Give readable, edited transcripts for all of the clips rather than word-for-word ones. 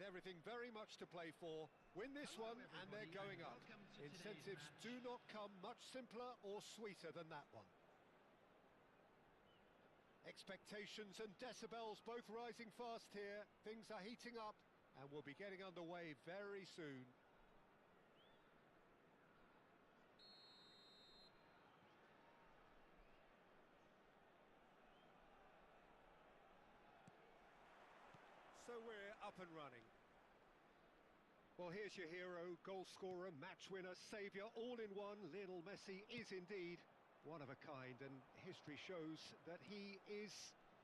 with everything very much to play for. Win this one and they're going up. Incentives do not come much simpler or sweeter than that one. Expectations and decibels both rising fast here. Things are heating up and we'll be getting underway very soon. So we're up and running. Well, here's your hero, goal scorer, match winner, saviour, all in one. Lionel Messi is indeed one of a kind, and history shows that he is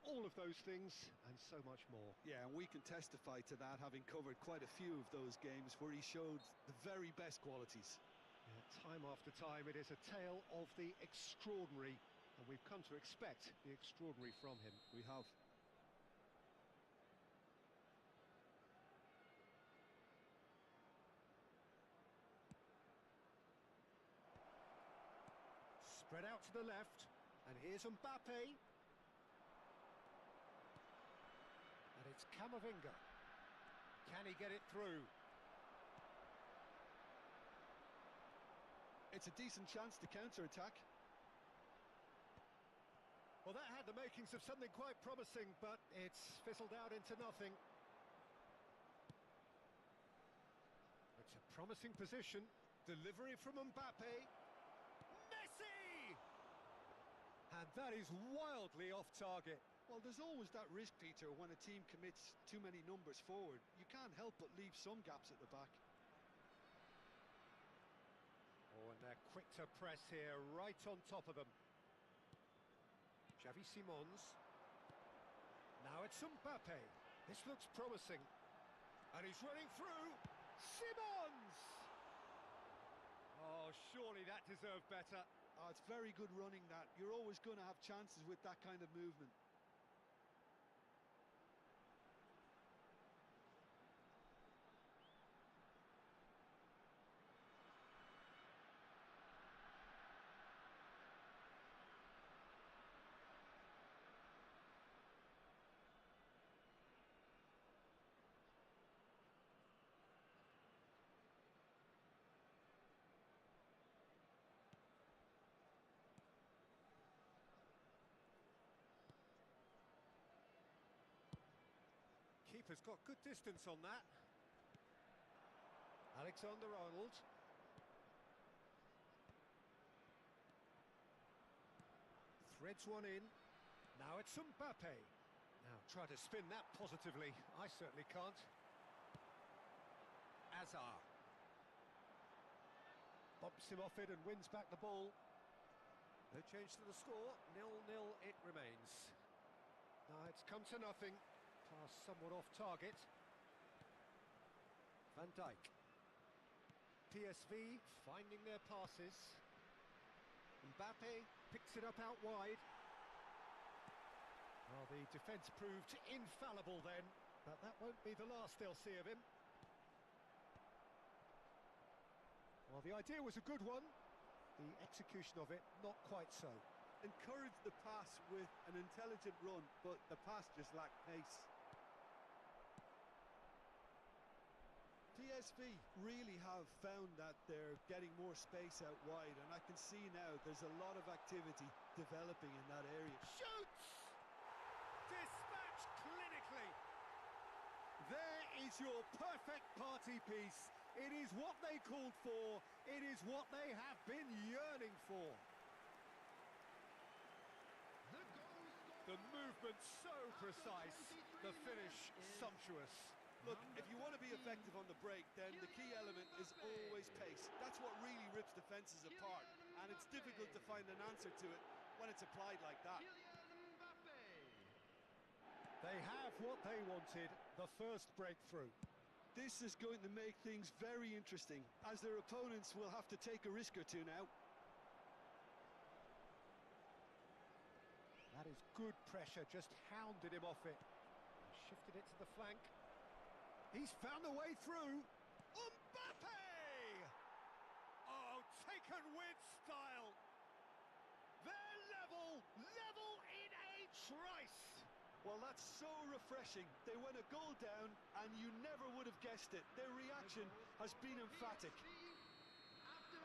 all of those things and so much more. Yeah, and we can testify to that, having covered quite a few of those games where he showed the very best qualities. Yeah, time after time, it is a tale of the extraordinary, and we've come to expect the extraordinary from him. We have. Spread out to the left, and here's Mbappe. And it's Camavinga. Can he get it through? It's a decent chance to counter-attack. Well, that had the makings of something quite promising, but it's fizzled out into nothing. It's a promising position. Delivery from Mbappe. Messi! And that is wildly off target. Well, there's always that risk, Peter, when a team commits too many numbers forward. You can't help but leave some gaps at the back. Oh, and they're quick to press here, right on top of them. Xavi Simons. Now it's Mbappe. This looks promising. And he's running through. Simons! Oh, surely that deserved better. Oh, it's very good running, that. You're always going to have chances with that kind of movement. Keeper's got good distance on that. Alexander-Arnold. Threads one in. Now it's Mbappe. Now try to spin that positively. I certainly can't. Azar. Bumps him off it and wins back the ball. No change to the score. 0-0 it remains. Now it's come to nothing. Pass somewhat off target. Van Dijk. PSV finding their passes. Mbappe picks it up out wide. Well, the defence proved infallible then, but that won't be the last they'll see of him. Well, the idea was a good one. The execution of it, not quite so. Encouraged the pass with an intelligent run, but the pass just lacked pace. PSV really have found that they're getting more space out wide, and I can see now there's a lot of activity developing in that area. Shoots! Dispatched clinically. There is your perfect party piece. It is what they called for. It is what they have been yearning for. The movement so precise, the finish sumptuous. Look, if you want to be effective on the break, then the key element is always pace. That's what really rips defences apart, and it's difficult to find an answer to it when it's applied like that. They have what they wanted, the first breakthrough. This is going to make things very interesting, as their opponents will have to take a risk or two now. That is good pressure, just hounded him off it. Shifted it to the flank. He's found a way through. Mbappe! Oh, taken with style. They're level in a trice. Well, that's so refreshing. They went a goal down, and you never would have guessed it. Their reaction has been emphatic.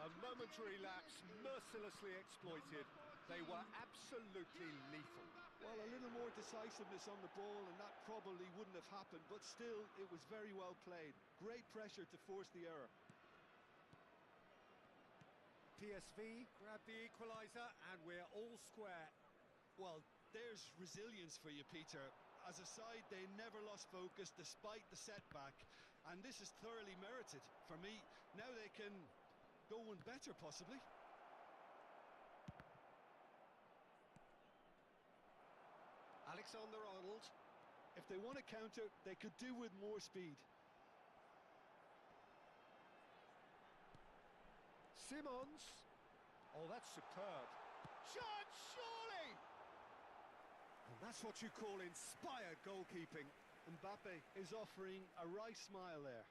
A momentary lapse, mercilessly exploited. They were absolutely lethal. Well, a little more decisiveness on the ball, and that probably wouldn't have happened, but still, it was very well played. Great pressure to force the error. PSV grab the equaliser, and we're all square. Well, there's resilience for you, Peter. As a side, they never lost focus despite the setback, and this is thoroughly merited. For me, now they can go one better, possibly. Alexander-Arnold. If they want to counter, they could do with more speed. Simons. Oh, that's superb. Shot, surely! And that's what you call inspired goalkeeping. Mbappe is offering a wry smile there.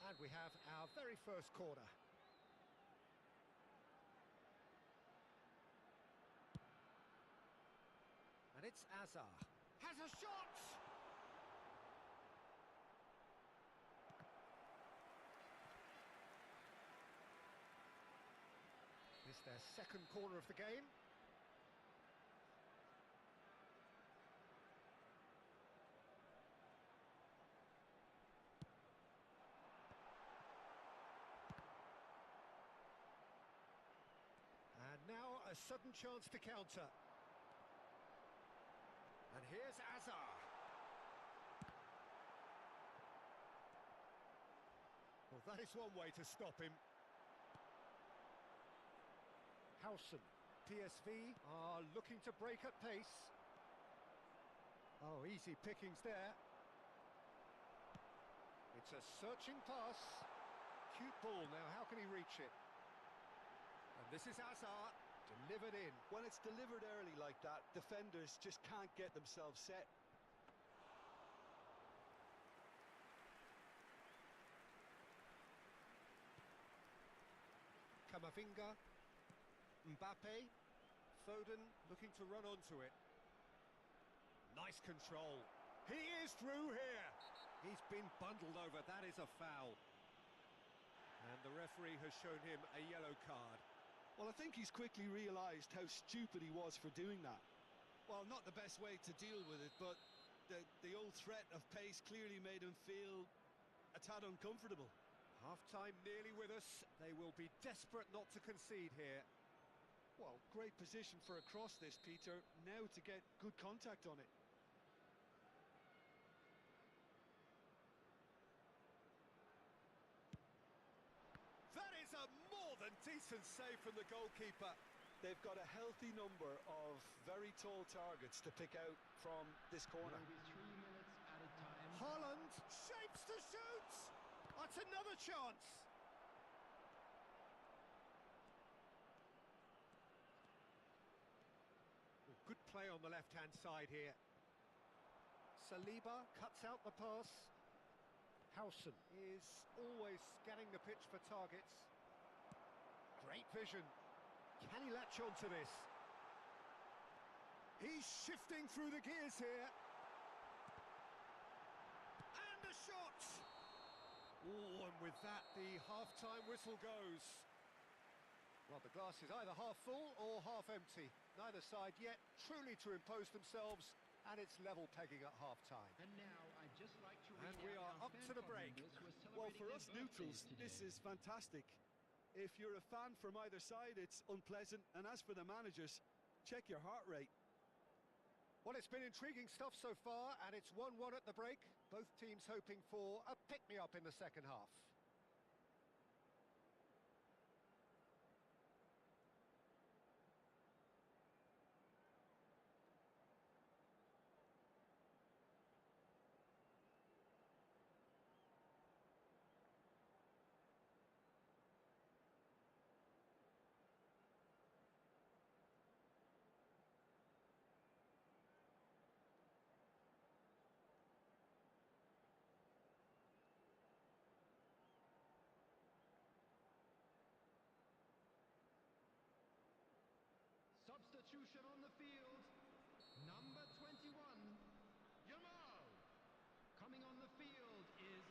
And we have our very first corner. And it's Azar. Has a shot! It's their second corner of the game. And now a sudden chance to counter. And here's Azar. Well, that is one way to stop him. Howson. PSV are looking to break at pace. Oh, easy pickings there. It's a searching pass. Cute ball now, how can he reach it? And this is Azar, delivered in. When it's delivered early like that, defenders just can't get themselves set. Camavinga, Mbappe, Foden looking to run onto it. Nice control. He is through here. He's been bundled over, that is a foul. And the referee has shown him a yellow card. Well, I think he's quickly realised how stupid he was for doing that. Well, not the best way to deal with it, but the old threat of pace clearly made him feel a tad uncomfortable. Half-time nearly with us. They will be desperate not to concede here. Well, great position for a cross this, Peter. Now to get good contact on it. That is a more than decent save from the goalkeeper. They've got a healthy number of very tall targets to pick out from this corner. 3 minutes at a time. Haaland shapes to shoot. That's another chance. Good play on the left-hand side here. Saliba cuts out the pass. Howson is always scanning the pitch for targets. Great vision. Can he latch onto this? He's shifting through the gears here. And a shot! Oh, and with that, the half-time whistle goes. Well, the glass is either half full or half empty. Neither side yet truly to impose themselves, and it's level pegging at half-time. And now I'd just like to And we are up to the break. Well, for us neutrals, this is fantastic. If you're a fan from either side, it's unpleasant. And as for the managers, check your heart rate. Well, it's been intriguing stuff so far, and it's 1-1 at the break. Both teams hoping for a pick-me-up in the second half. Substitution on the field. Number 21, Jamal. Coming on the field is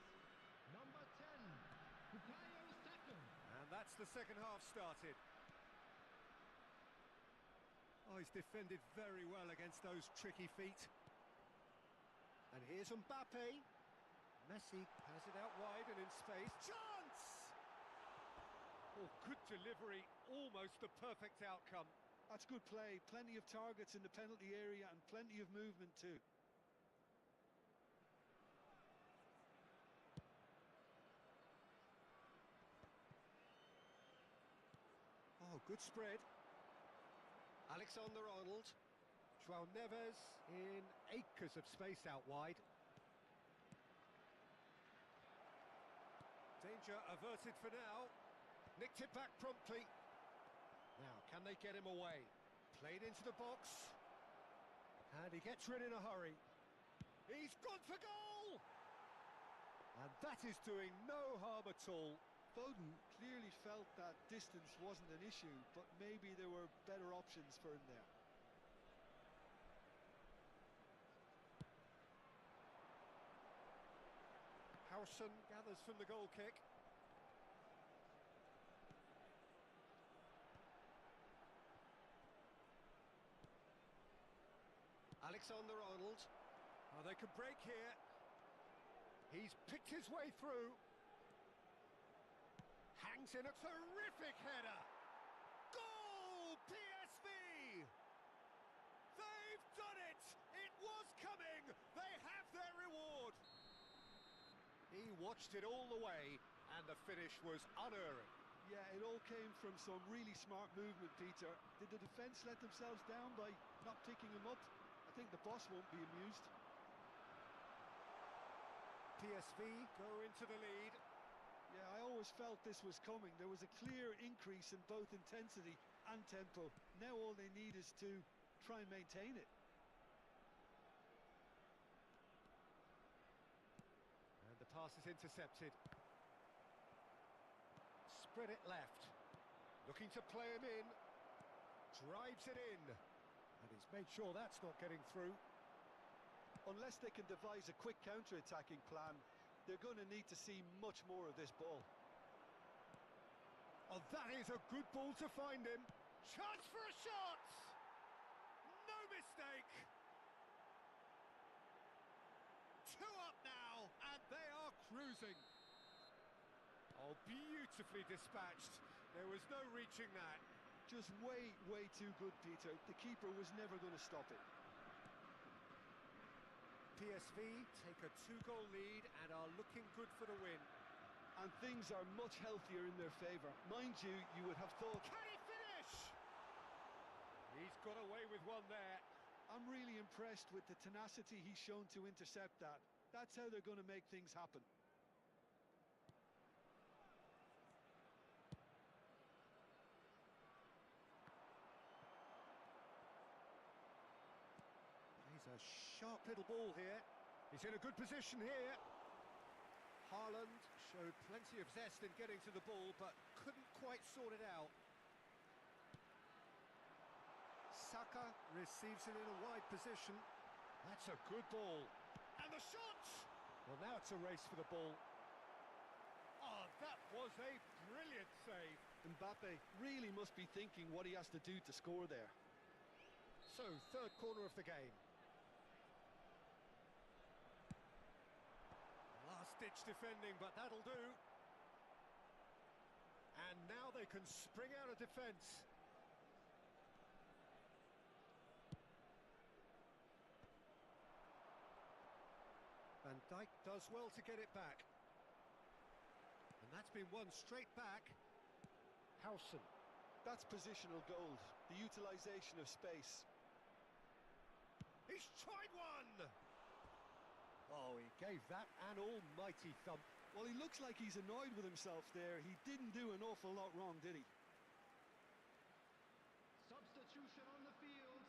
number 10, Bukayo Saka. And that's the second half started. Oh, he's defended very well against those tricky feet. And here's Mbappe. Messi has it out wide and in space. Chance! Oh, good delivery. Almost the perfect outcome. That's good play. Plenty of targets in the penalty area and plenty of movement too. Oh, good spread. Alexander-Arnold. João Neves in acres of space out wide. Danger averted for now. Nicked it back promptly. Now, can they get him away? Played into the box. And he gets rid in a hurry. He's gone for goal! And that is doing no harm at all. Foden clearly felt that distance wasn't an issue, but maybe there were better options for him there. Howson gathers from the goal kick. Alexander-Arnold. Oh, they can break here. He's picked his way through. Hangs in a terrific header. Goal! PSV! They've done it! It was coming! They have their reward! He watched it all the way, and the finish was unerring. Yeah, it all came from some really smart movement, Peter. Did the defence let themselves down by not picking him up? I think the boss won't be amused. PSV go into the lead. Yeah, I always felt this was coming. There was a clear increase in both intensity and tempo. Now all they need is to try and maintain it. And the pass is intercepted. Spread it left. Looking to play him in. Drives it in. And he's made sure that's not getting through. Unless they can devise a quick counter-attacking plan, they're going to need to see much more of this ball. Oh, that is a good ball to find him. Chance for a shot! No mistake! mistake. Two up now, and they are cruising. Oh, beautifully dispatched. There was no reaching that. Just way, way too good, Peter. The keeper was never going to stop it. PSV take a 2-goal lead and are looking good for the win. And things are much healthier in their favour. Mind you, you would have thought... Can he finish? He's got away with one there. I'm really impressed with the tenacity he's shown to intercept that. That's how they're going to make things happen. He's a sharp little ball here. He's in a good position here. Haaland showed plenty of zest in getting to the ball, but couldn't quite sort it out. Saka receives it in a wide position. That's a good ball. And the shot! Well, now it's a race for the ball. Oh, that was a brilliant save. Mbappe really must be thinking what he has to do to score there. So, third corner of the game. Last-ditch defending, but that'll do. And now they can spring out of defence. Van Dijk does well to get it back. And that's been won straight back. Howson. That's positional gold, the utilisation of space. He's tried one! Oh, he gave that an almighty thump. Well, he looks like he's annoyed with himself there. He didn't do an awful lot wrong, did he? Substitution on the field.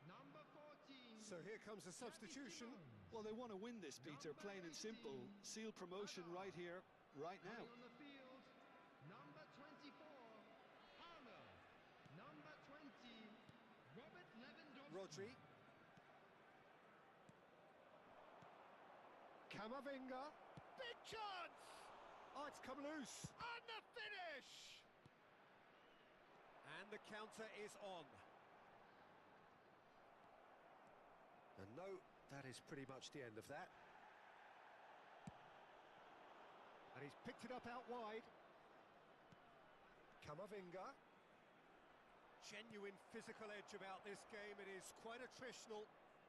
Number 14. So here comes a substitution. Well, they want to win this, Peter, plain and simple. Seal promotion right here, right now. Coming on the field. Number 24. Palmer. Number 20. Robert Lewandowski. Rodri. Camavinga. Big chance! Oh, it's come loose. And the finish! And the counter is on. And no, that is pretty much the end of that. And he's picked it up out wide. Camavinga. Genuine physical edge about this game. It is quite attritional.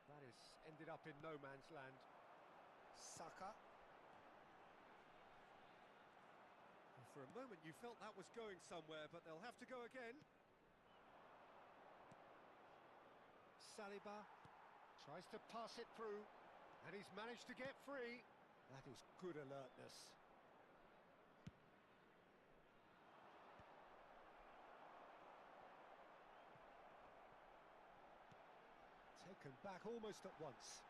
That has ended up in no man's land. Saka. And for a moment you felt that was going somewhere, but they'll have to go again. Saliba tries to pass it through, and he's managed to get free. That is good alertness. Taken back almost at once.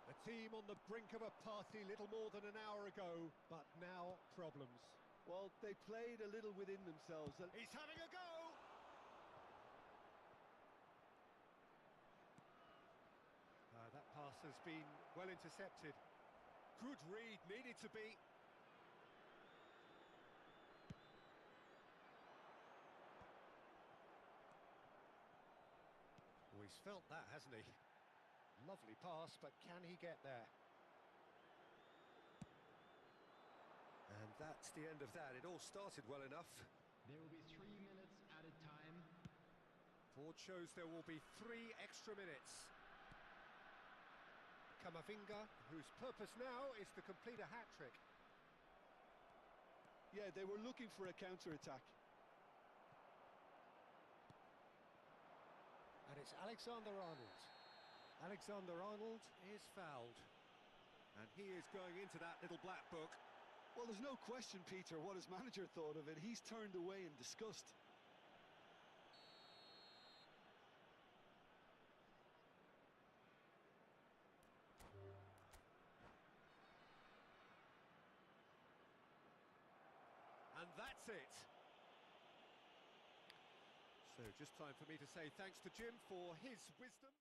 A team on the brink of a party little more than an hour ago, but now problems. Well, they played a little within themselves. He's having a go! That pass has been well intercepted. Good read, needed to be. Oh, he's felt that, hasn't he? Lovely pass, but can he get there? And that's the end of that. It all started well enough. There will be 3 minutes added time. Board shows there will be 3 extra minutes. Camavinga, whose purpose now is to complete a hat-trick. Yeah, they were looking for a counter-attack. And it's Alexander-Arnold. Alexander-Arnold is fouled. And he is going into that little black book. Well, there's no question, Peter, what his manager thought of it. He's turned away in disgust. And that's it. So just time for me to say thanks to Jim for his wisdom.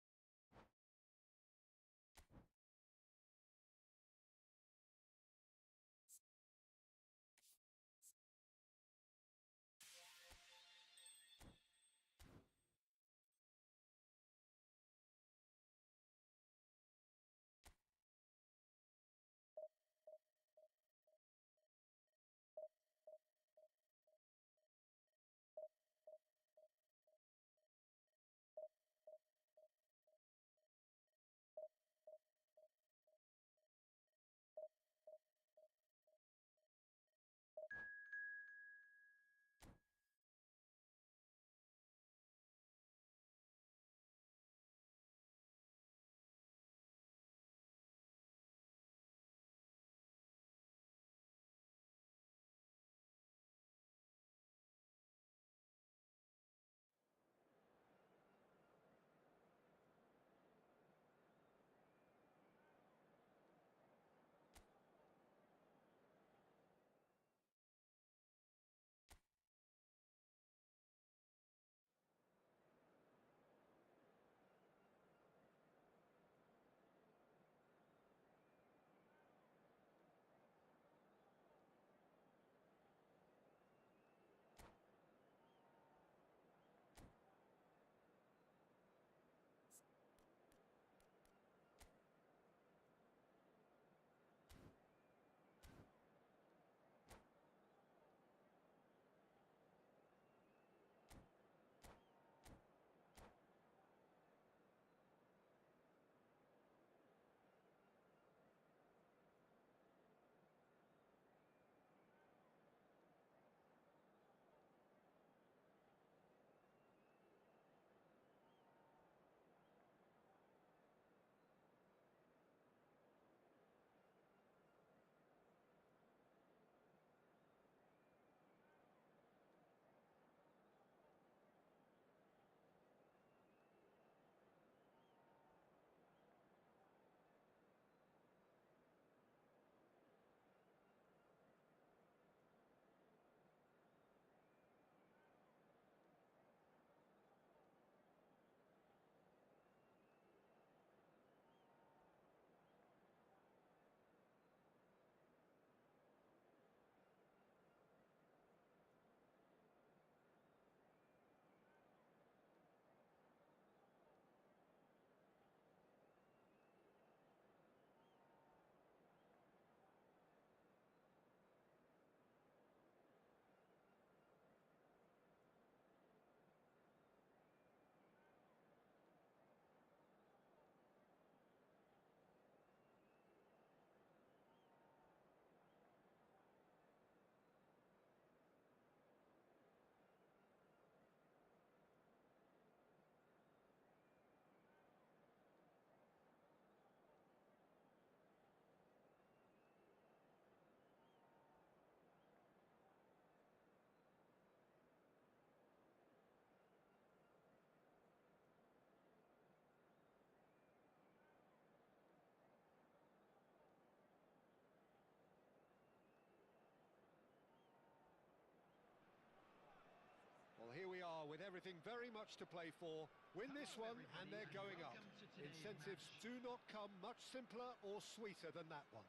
everything very much to play for. Win this one and they're going up. Incentives do not come much simpler or sweeter than that one.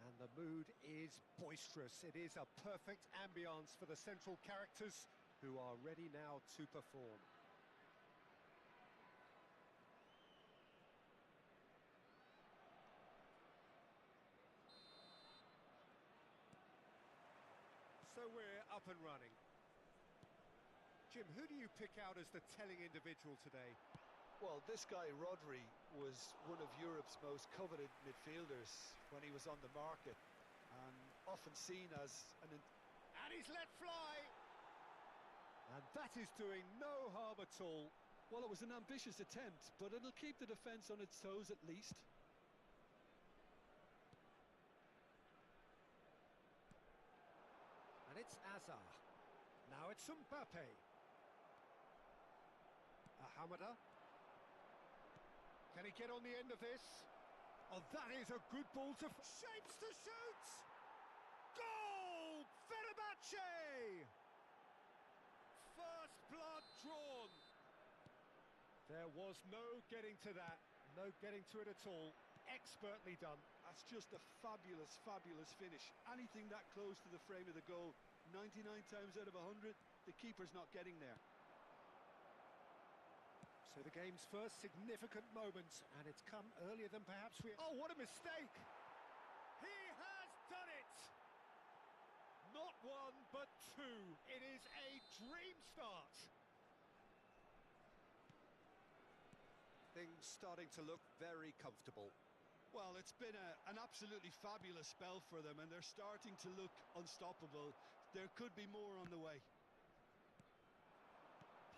And the mood is boisterous. It is a perfect ambience for the central characters who are ready now to perform. So we're up and running. Jim, who do you pick out as the telling individual today? Well, this guy, Rodri, was one of Europe's most coveted midfielders when he was on the market, and often seen as an... And he's let fly! And that is doing no harm at all. Well, it was an ambitious attempt, but it'll keep the defence on its toes at least. And it's Azar. Now it's Mbappe. Hamada. Can he get on the end of this? Oh, that is a good ball to... Shapes to shoot! Goal! Fenerbahce! First blood drawn. There was no getting to that. No getting to it at all. Expertly done. That's just a fabulous, fabulous finish. Anything that close to the frame of the goal, 99 times out of 100, the keeper's not getting there. So the game's first significant moment, and it's come earlier than perhaps we... Oh, what a mistake! He has done it! Not one, but two. It is a dream start. Things starting to look very comfortable. Well, it's been an absolutely fabulous spell for them, and they're starting to look unstoppable. There could be more on the way.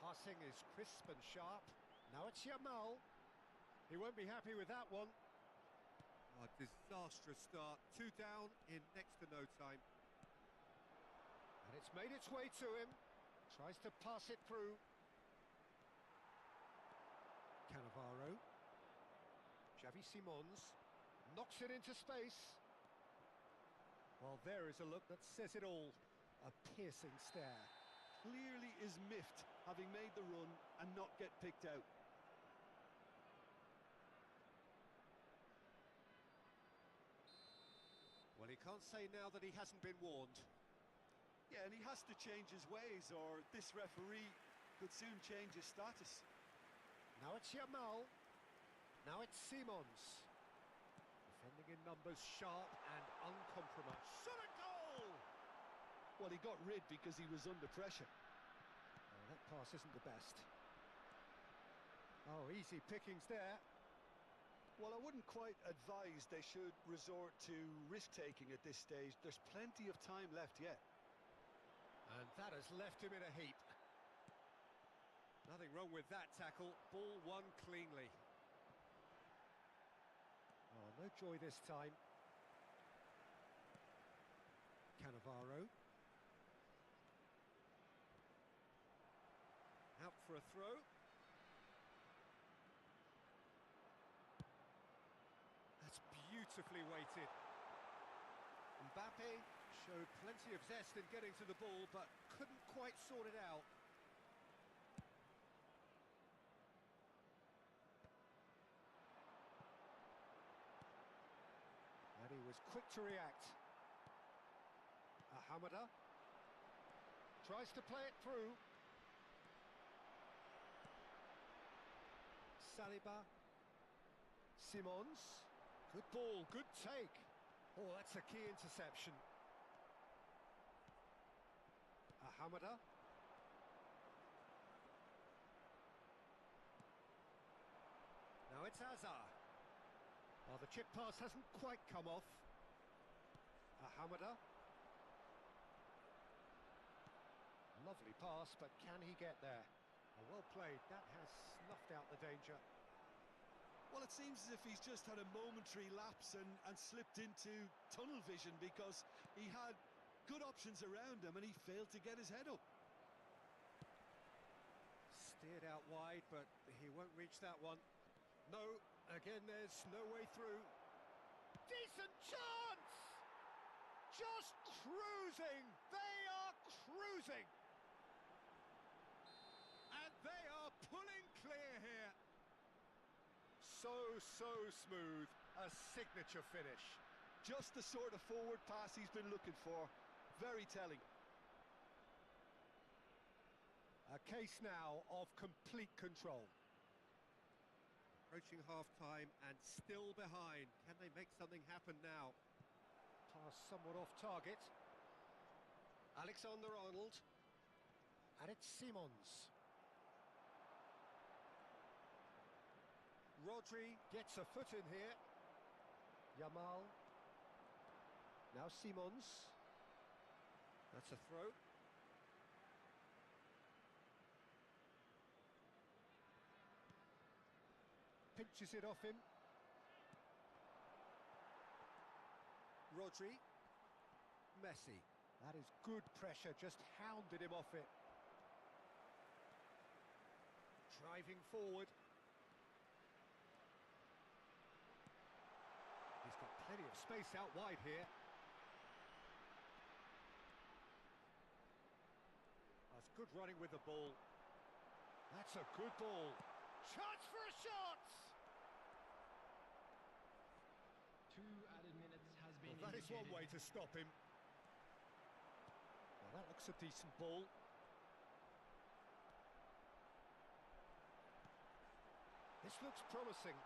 Passing is crisp and sharp. Now it's Yamal. He won't be happy with that one. A disastrous start. 2 down in next to no time. And it's made its way to him. Tries to pass it through. Cannavaro. Xavi Simons. Knocks it into space. Well, there is a look that says it all. A piercing stare. Clearly is miffed, having made the run and not get picked out. Well, he can't say now that he hasn't been warned. Yeah, and he has to change his ways, or this referee could soon change his status. Now it's Yamal. Now it's Simons. Defending in numbers, sharp and uncompromised. Shot a goal! Well, he got rid because he was under pressure. Oh, that pass isn't the best. Oh, easy pickings there. Well, I wouldn't quite advise they should resort to risk-taking at this stage. There's plenty of time left yet. And that has left him in a heap. Nothing wrong with that tackle. Ball won cleanly. Oh, no joy this time. Cannavaro. Out for a throw. That's beautifully weighted. Mbappe showed plenty of zest in getting to the ball, but couldn't quite sort it out. And he was quick to react. Hamada tries to play it through. Saliba. Simons. Good ball, good take. Oh, that's a key interception. Hamada. Now it's Azar. Oh, the chip pass hasn't quite come off. Hamada. Lovely pass, but can he get there? Oh, well played. That has snuffed out the danger. Well, it seems as if he's just had a momentary lapse and slipped into tunnel vision, because he had good options around him and he failed to get his head up. Steered out wide, but he won't reach that one. No, again there's no way through. Decent chance! Just cruising! They are cruising! So smooth. A signature finish. Just the sort of forward pass he's been looking for. Very telling. A case now of complete control. Approaching half-time and still behind. Can they make something happen now? Pass somewhat off target. Alexander-Arnold. And it's Simons. Rodri gets a foot in here. Yamal. Now Simons. That's a throw. Pinches it off him. Rodri. Messi. That is good pressure, just hounded him off it. Driving forward. He's got plenty of space out wide here. That's good running with the ball. That's a good ball. Chance for a shot! 2 added minutes has been Well, that is one way to stop him. Well, that looks a decent ball. This looks promising.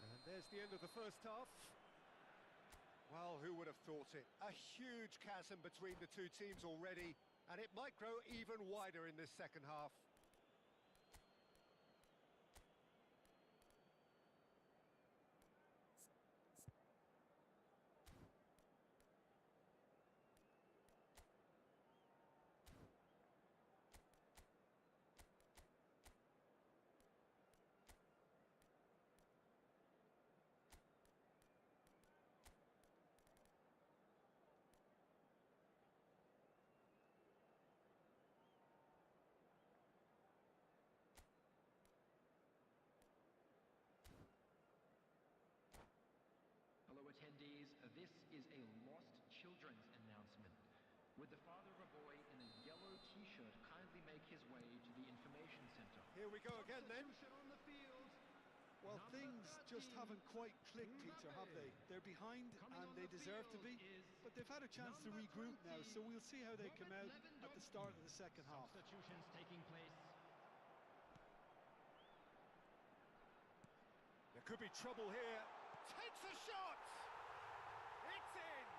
And there's the end of the first half. Well, who would have thought it? A huge chasm between the two teams already, and it might grow even wider in this second half. Hello attendees, this is a lost children's announcement. Would the father of a boy in a yellow t-shirt kindly make his way to the information center? Here we go again then. Substitution on the field. Well, Number things just 13, haven't quite clicked, Peter, have they? They're behind Coming and on they the deserve to field be, is but they've had a chance to number regroup now, 20, so we'll see how they come out Robert at the start of the second half. Substitutions taking place. There could be trouble here. Takes a shot! It's in!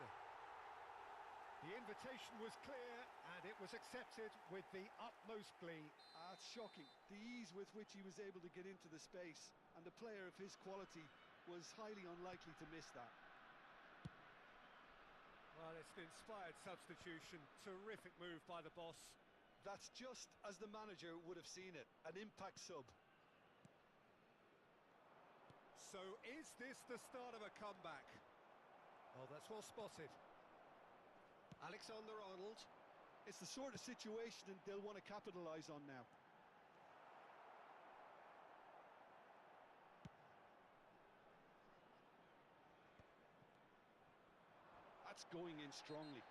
The invitation was clear and it was accepted with the utmost glee. It's shocking, the ease with which he was able to get into the space, and a player of his quality was highly unlikely to miss that. Well, it's an inspired substitution. Terrific move by the boss. That's just as the manager would have seen it, an impact sub. So is this the start of a comeback? Oh, that's well spotted. Alexander-Arnold. It's the sort of situation they'll want to capitalise on now. That's going in strongly.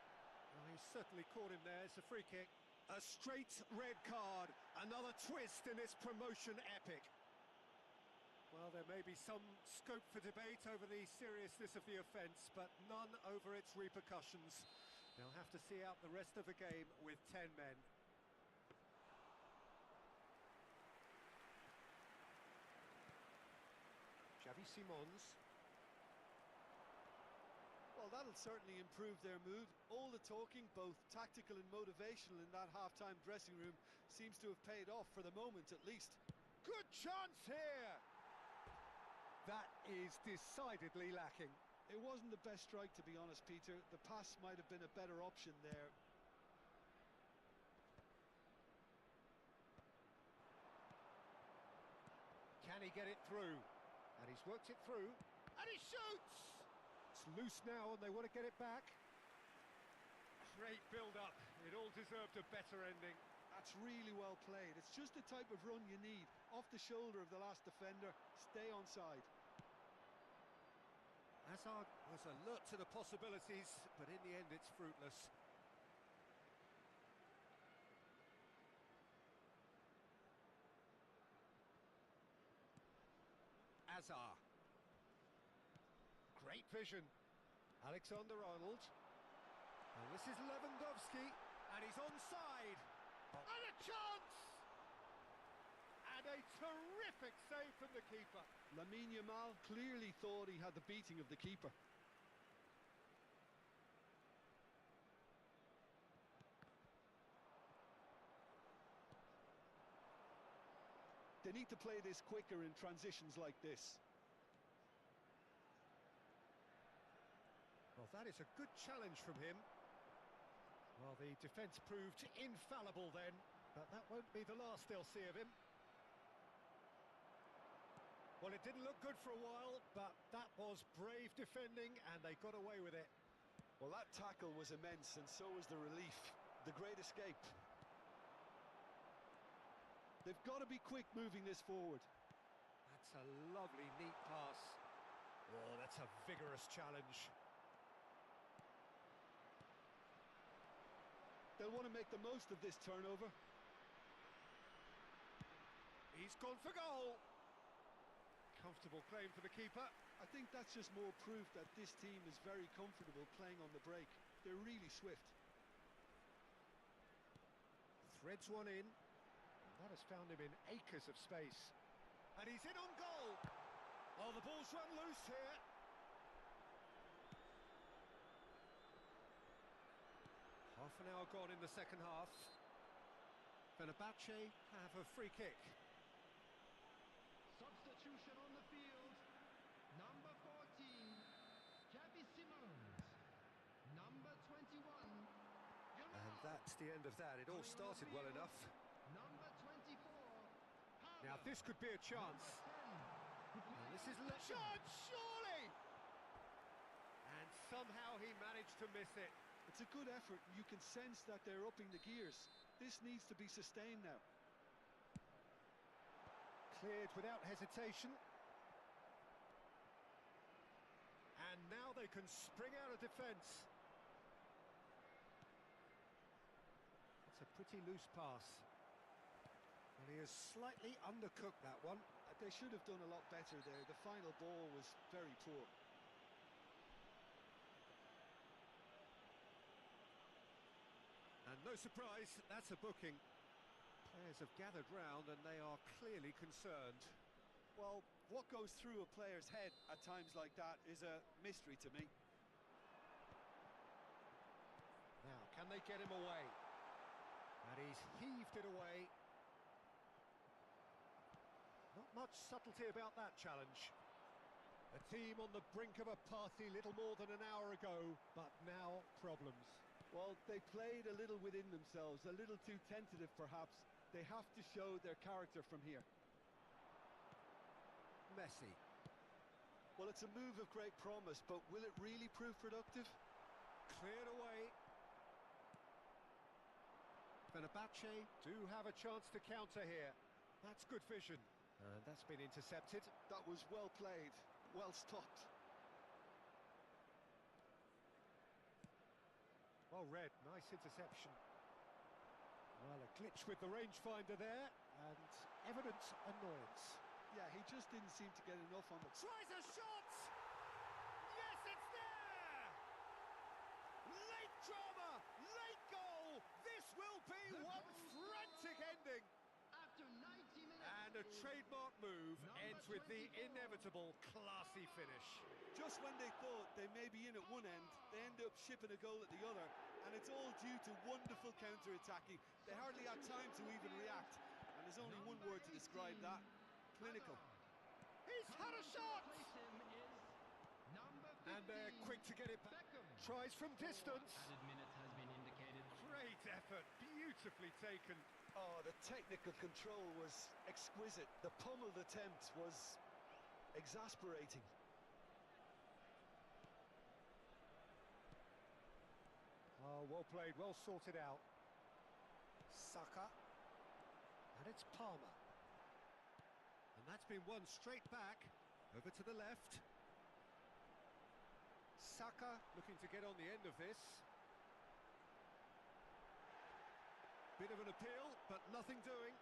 Well, he's certainly caught him there. It's a free kick. A straight red card. Another twist in this promotion epic. Well, there may be some scope for debate over the seriousness of the offence, but none over its repercussions. They'll have to see out the rest of the game with 10 men. Xavi Simons. Well, that'll certainly improve their mood. All the talking, both tactical and motivational, in that half-time dressing room seems to have paid off for the moment, at least. Good chance here! That is decidedly lacking. It wasn't the best strike, to be honest, Peter. The pass might have been a better option there. Can he get it through? And he's worked it through. And he shoots! It's loose now and they want to get it back. Great build-up. It all deserved a better ending. That's really well played. It's just the type of run you need. Off the shoulder of the last defender. Stay onside. Hazard was alert to the possibilities, but in the end it's fruitless. Hazard. Great vision. Alexander-Arnold. And this is Lewandowski, and he's onside. And a chance! And a terrific save from the keeper. Lamine Yamal clearly thought he had the beating of the keeper. They need to play this quicker in transitions like this. Well, that is a good challenge from him. Well, the defence proved infallible then, but that won't be the last they'll see of him. Well, it didn't look good for a while, but that was brave defending, and they got away with it. Well, that tackle was immense, and so was the relief. The great escape. They've got to be quick moving this forward. That's a lovely, neat pass. Oh, that's a vigorous challenge. They'll want to make the most of this turnover. He's gone for goal. Comfortable claim for the keeper. I think that's just more proof that this team is very comfortable playing on the break. They're really swift. Threads one in. That has found him in acres of space. And he's in on goal. Oh, the ball's run loose here. Half an hour gone in the second half. Fenerbahce have a free kick. Substitution on the field. Number 14, Xavi Simons. Number 21, And that's the end of that. It all started well enough. Number 24, Now this could be a chance. And this is a chance, surely! And somehow he managed to miss it. It's a good effort. You can sense that they're upping the gears. This needs to be sustained now. Cleared without hesitation. And now they can spring out of defence. It's a pretty loose pass. And he has slightly undercooked that one. They should have done a lot better there. The final ball was very poor. And no surprise, that's a booking. Players have gathered round and they are clearly concerned. Well, what goes through a player's head at times like that is a mystery to me. Now, can they get him away? And he's heaved it away. Not much subtlety about that challenge. A team on the brink of a party little more than an hour ago, but now problems. Well, they played a little within themselves, a little too tentative perhaps. They have to show their character from here. Messi. Well, it's a move of great promise, but will it really prove productive? Cleared away. Fenerbahce do have a chance to counter here. That's good vision. And that's been intercepted. That was well played, well stopped. Well read, nice interception. Well, a glitch with the rangefinder there, and evident annoyance. Yeah, he just didn't seem to get enough on the... Tries a shot! Yes, it's there! Late drama, late goal! This will be one frantic ending! after 90 minutes. And a trademark move ends with the inevitable classy finish. Just when they thought they may be in at one end, they end up shipping a goal at the other, and it's all due to wonderful counter-attacking. They hardly had time to even react, and there's only one word to describe that: clinical. He's had a shot! Number 15, And they're quick to get it back. Beckham. Tries from distance. Added minutes has been indicated. Great effort, beautifully taken. Oh, the technical control was exquisite. The pummeled attempt was exasperating. Oh, well played, well sorted out. Saka. And it's Palmer. And that's been won straight back. Over to the left. Saka looking to get on the end of this. Bit of an appeal, but nothing doing.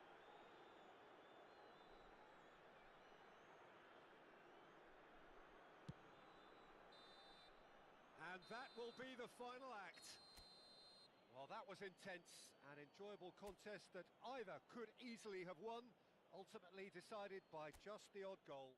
And that will be the final act. Well, that was intense and enjoyable contest that either could easily have won, ultimately decided by just the odd goal.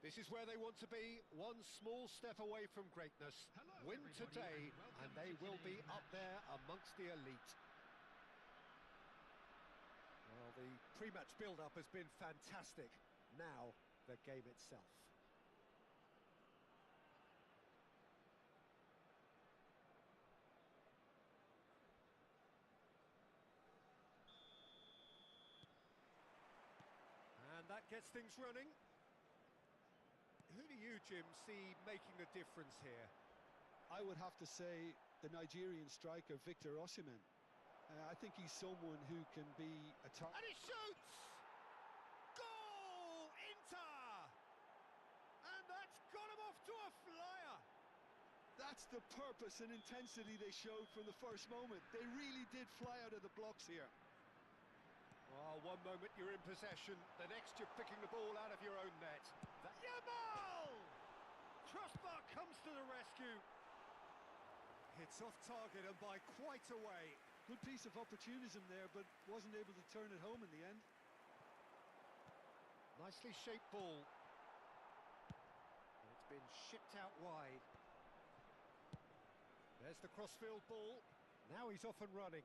This is where they want to be, one small step away from greatness. Hello, Win everybody, today, and and welcome they to will be today's up there amongst the elite. Well, the pre-match build-up has been fantastic. Now, the game itself. And that gets things running. Who do you, Jim, see making the difference here? I would have to say the Nigerian striker Victor Osimhen. I think he's someone who can be a top. And he shoots! Goal! Inter! And that's got him off to a flyer. That's the purpose and intensity they showed from the first moment. They really did fly out of the blocks here. Well, one moment you're in possession, the next you're picking the ball out of your own net. Yamal! Crossbar comes to the rescue. Hits off target and by quite a way. Good piece of opportunism there, but wasn't able to turn it home in the end. Nicely shaped ball. And it's been shipped out wide. There's the crossfield ball. Now he's off and running.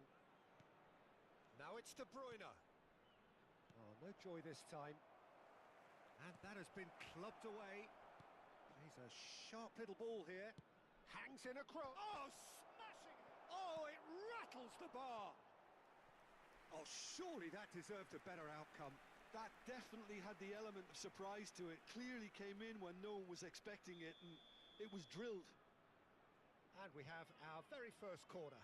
Now it's De Bruyne. Oh, no joy this time. And that has been clubbed away. He's a sharp little ball here. Hangs in a cross. Oh, smashing! Oh, it rattles the bar. Oh, surely that deserved a better outcome. That definitely had the element of surprise to it. Clearly came in when no one was expecting it, and it was drilled. And we have our very first corner.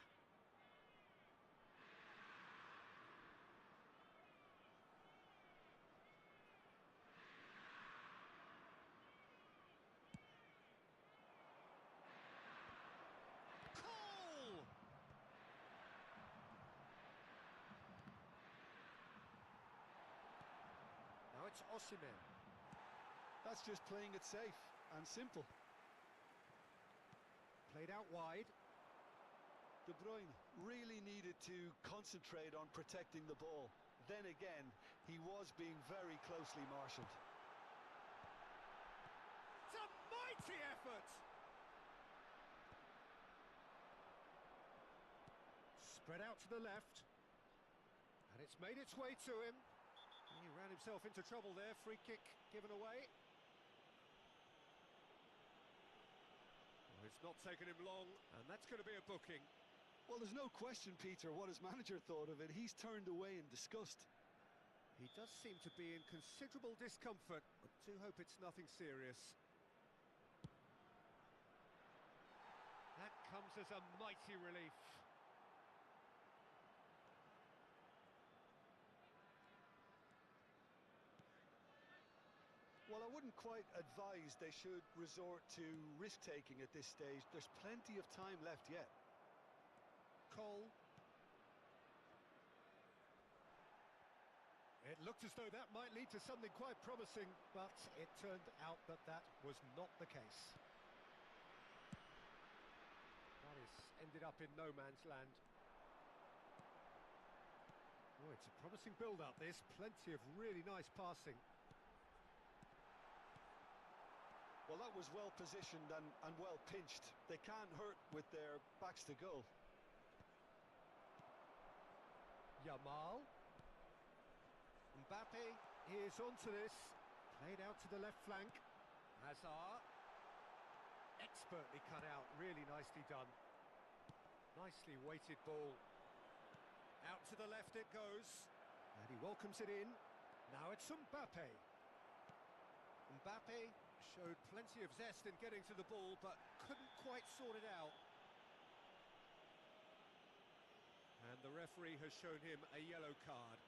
Now it's Osimhen. That's just playing it safe and simple. Played out wide. De Bruyne really needed to concentrate on protecting the ball. Then again, he was being very closely marshalled. effort. Spread out to the left. And it's made its way to him. He ran himself into trouble there. Free kick given away. Well, it's not taken him long, and that's going to be a booking. Well, there's no question, Peter, what his manager thought of it. He's turned away in disgust. He does seem to be in considerable discomfort, but do hope it's nothing serious. That comes as a mighty relief. Well, I wouldn't quite advise they should resort to risk-taking at this stage. There's plenty of time left yet. Cole. It looked as though that might lead to something quite promising, but it turned out that that was not the case. That is ended up in no man's land. Oh, it's a promising build-up, this. Plenty of really nice passing. Well, that was well positioned and well pinched. They can't hurt with their backs to goal. Yamal. Mbappe is onto this. Played out to the left flank. Hazard. Expertly cut out. Really nicely done. Nicely weighted ball. Out to the left it goes. And he welcomes it in. Now it's Mbappe. Mbappe showed plenty of zest in getting to the ball, but couldn't quite sort it out. And the referee has shown him a yellow card.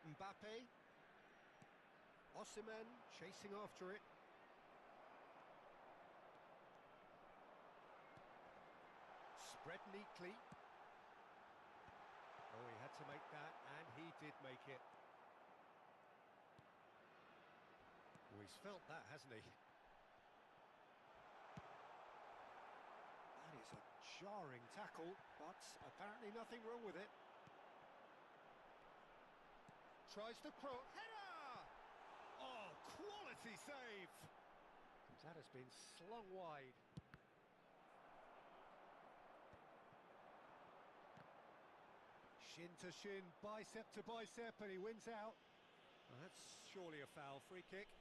Mbappe. Osimhen chasing after it. Spread neatly. Oh, he had to make that, and he did make it. Oh, he's felt that, hasn't he? That is a jarring tackle, but apparently nothing wrong with it. Tries to cross. Header! Oh, quality save! That has been slung wide. Shin to shin, bicep to bicep, and he wins out. Well, that's surely a foul. Free kick.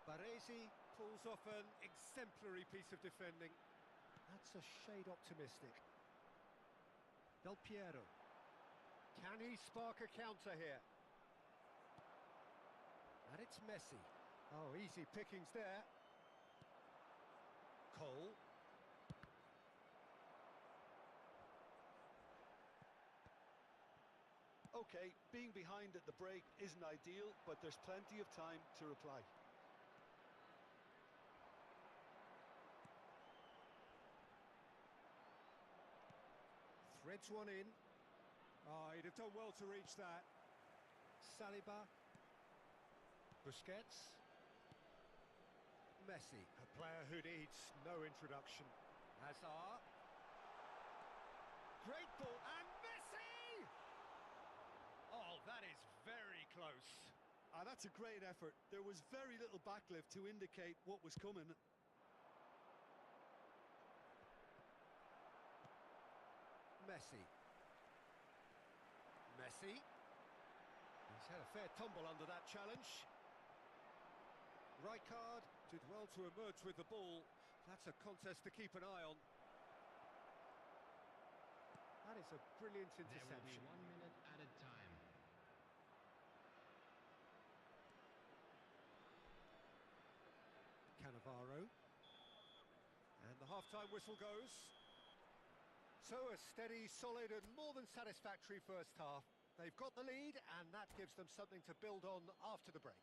Baresi pulls off an exemplary piece of defending. That's a shade optimistic. Del Piero. Can he spark a counter here? And it's Messi. Oh, easy pickings there. Cole. Okay, being behind at the break isn't ideal, but there's plenty of time to reply. Threads one in. Oh, he'd have done well to reach that. Saliba. Busquets. Messi, a player who needs no introduction. Hazard. Great ball, and Messi! Oh, that is very close. That's a great effort. There was very little backlift to indicate what was coming. Messi. Messi. He's had a fair tumble under that challenge. Rijkaard did well to emerge with the ball. That's a contest to keep an eye on. That is a brilliant interception. There will be 1 minute added time. Cannavaro. And the half-time whistle goes. So a steady, solid and more than satisfactory first half. They've got the lead and that gives them something to build on after the break.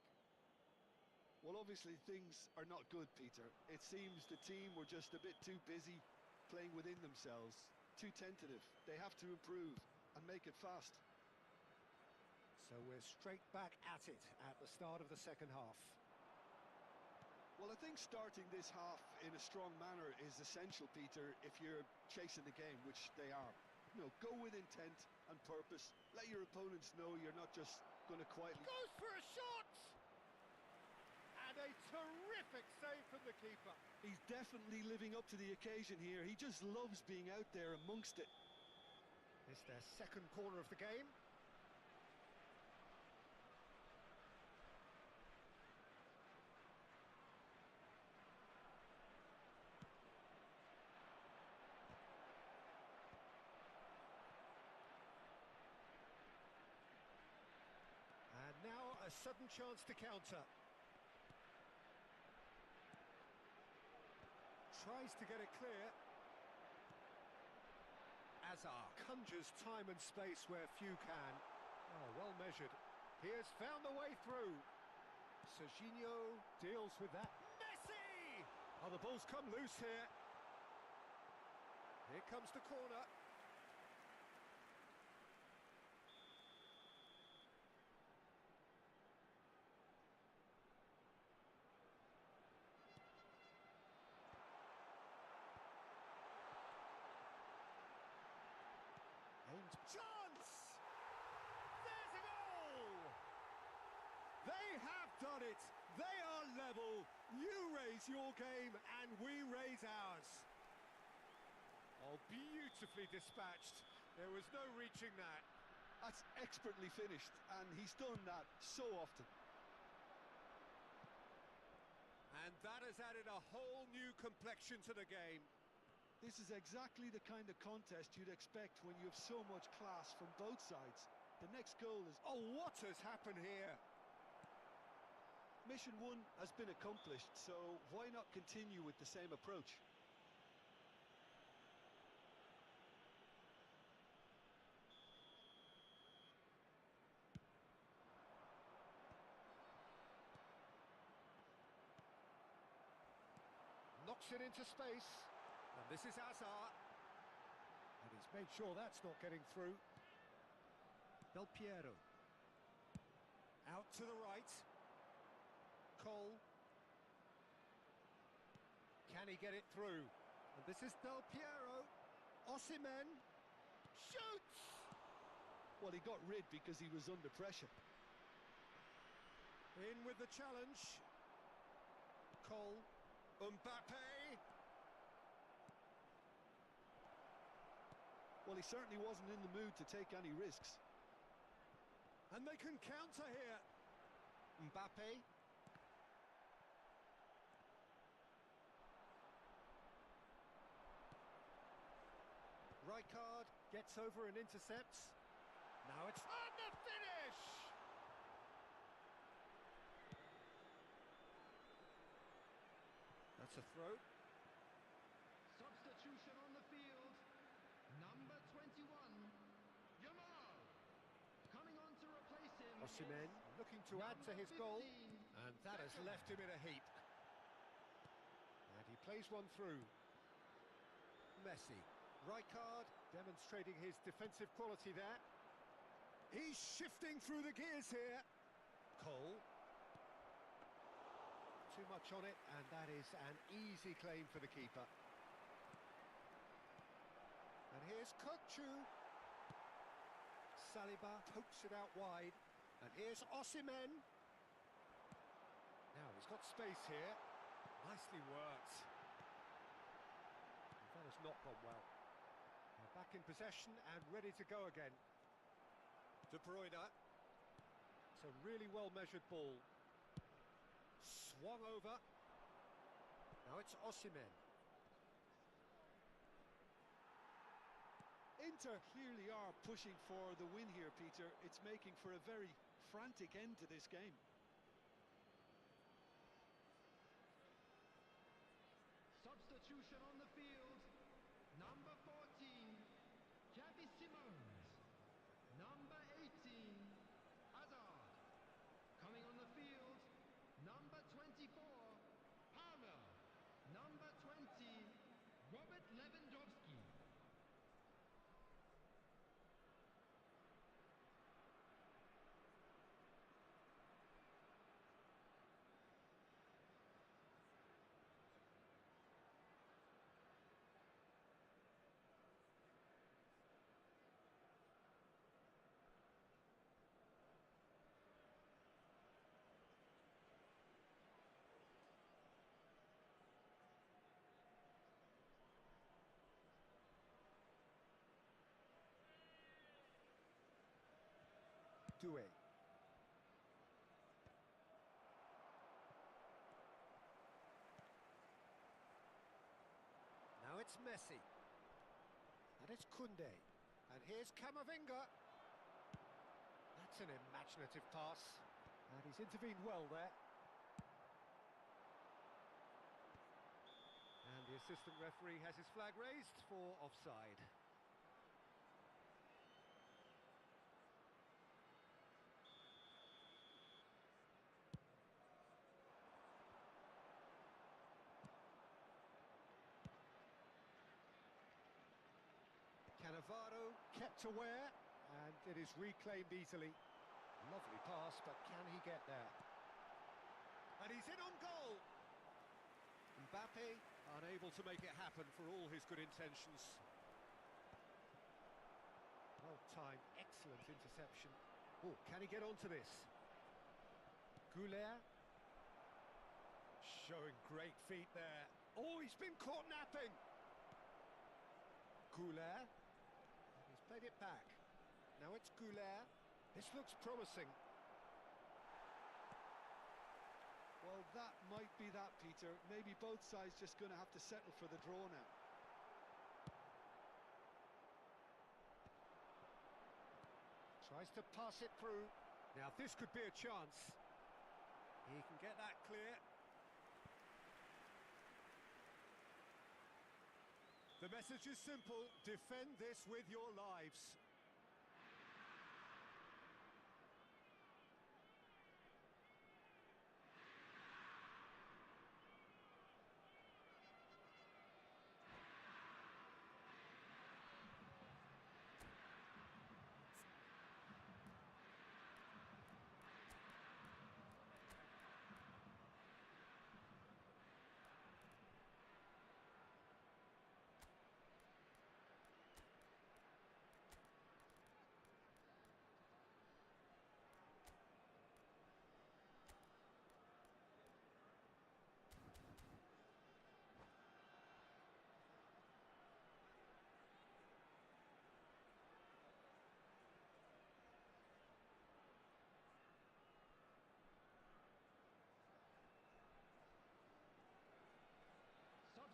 Well, obviously things are not good, Peter. It seems the team were just a bit too busy playing within themselves, too tentative. They have to improve and make it fast. So we're straight back at it at the start of the second half. Well, I think starting this half in a strong manner is essential, Peter, if you're chasing the game, which they are. You know, go with intent and purpose. Let your opponents know you're not just going to quietly... Goes for a shot! And a terrific save from the keeper. He's definitely living up to the occasion here. He just loves being out there amongst it. It's their second corner of the game. And now a sudden chance to counter. Tries to get it clear. Azar conjures time and space where few can. Oh, well measured. He has found the way through. Serginho deals with that. Messi! Oh, the ball's come loose here. Here comes the corner. Chance! There's a goal! They have done it! They are level! You raise your game and we raise ours. Oh, beautifully dispatched. There was no reaching that. That's expertly finished, and he's done that so often. And that has added a whole new complexion to the game. This is exactly the kind of contest you'd expect when you have so much class from both sides. The next goal is... Oh, what has happened here? Mission 1 has been accomplished, so why not continue with the same approach? Knocks it into space. And this is Azar. And he's made sure that's not getting through. Del Piero. Out to the right. Cole. Can he get it through? And this is Del Piero. Osimhen. Shoots! Well, he got rid because he was under pressure. In with the challenge. Cole. Mbappe. Well, he certainly wasn't in the mood to take any risks. And they can counter here. Mbappe. Rijkaard gets over and intercepts. Now it's on the finish! That's a throw. Substitution on the field. Number 21, Yamal. Coming on to replace him. Osimhen looking to add to his goal. And that has left him in a heap. And he plays one through. Messi. Rijkaard demonstrating his defensive quality there. He's shifting through the gears here. Cole. Too much on it, and that is an easy claim for the keeper. And here's Kokchu. Saliba pokes it out wide. And here's Osimhen. Now he's got space here. Nicely worked. And that has not gone well. Now Back in possession and ready to go again. De Bruyne. It's a really well-measured ball. Swung over. Now it's Osimhen. Inter clearly are pushing for the win here, Peter. It's making for a very frantic end to this game. Substitution on the field. Number 14, Xavi Simons. Number 18, Hazard. Coming on the field, number 24, Palmer. Number 20, Robert Lewandowski. Doué. Now it's Messi. And it's Koundé. And here's Camavinga. That's an imaginative pass. And he's intervened well there. And the assistant referee has his flag raised for offside. Cannavaro kept aware, and it is reclaimed easily. Lovely pass, but can he get there? And he's in on goal! Mbappe unable to make it happen for all his good intentions. Well timed, excellent interception. Oh, can he get onto this? Goulet. Showing great feet there. Oh, he's been caught napping! Goulet. He's played it back. Now it's Goulet. This looks promising. Well, that might be that, Peter. Maybe both sides just going to have to settle for the draw now. Tries to pass it through. Now this could be a chance. He can get that clear. The message is simple: defend this with your lives.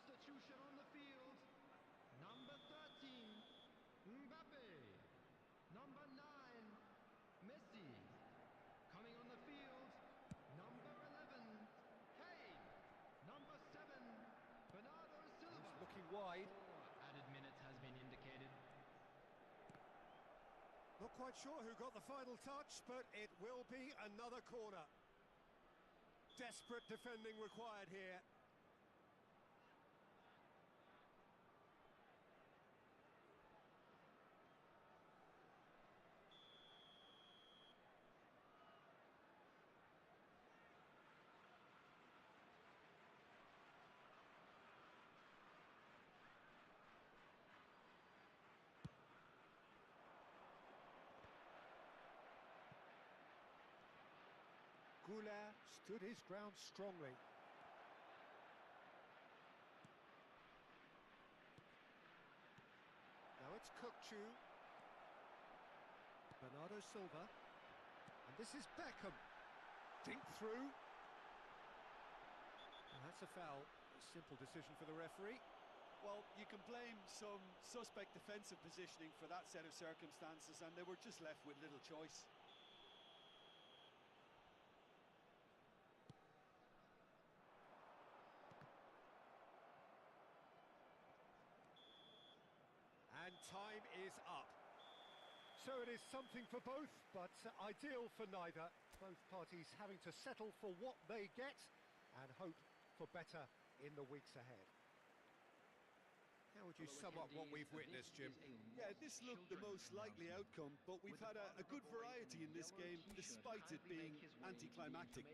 Substitution on the field. Number 13, Mbappe. Number 9, Messi. Coming on the field, number 11, Kane. Number 7, Bernardo Silva. He's looking wide. 4 added minutes has been indicated. Not quite sure who got the final touch, but it will be another corner. Desperate defending required here. Goulet stood his ground strongly. Now it's Kukçu. Bernardo Silva. And this is Beckham. Dink through. And that's a foul. A simple decision for the referee. Well, you can blame some suspect defensive positioning for that set of circumstances, and they were just left with little choice. And time is up. So it is something for both, but ideal for neither. Both parties having to settle for what they get and hope for better in the weeks ahead. How would you sum up what we've witnessed, Jim? Yeah, this looked the most likely outcome, but we've had a good variety in this game, despite it being anticlimactic.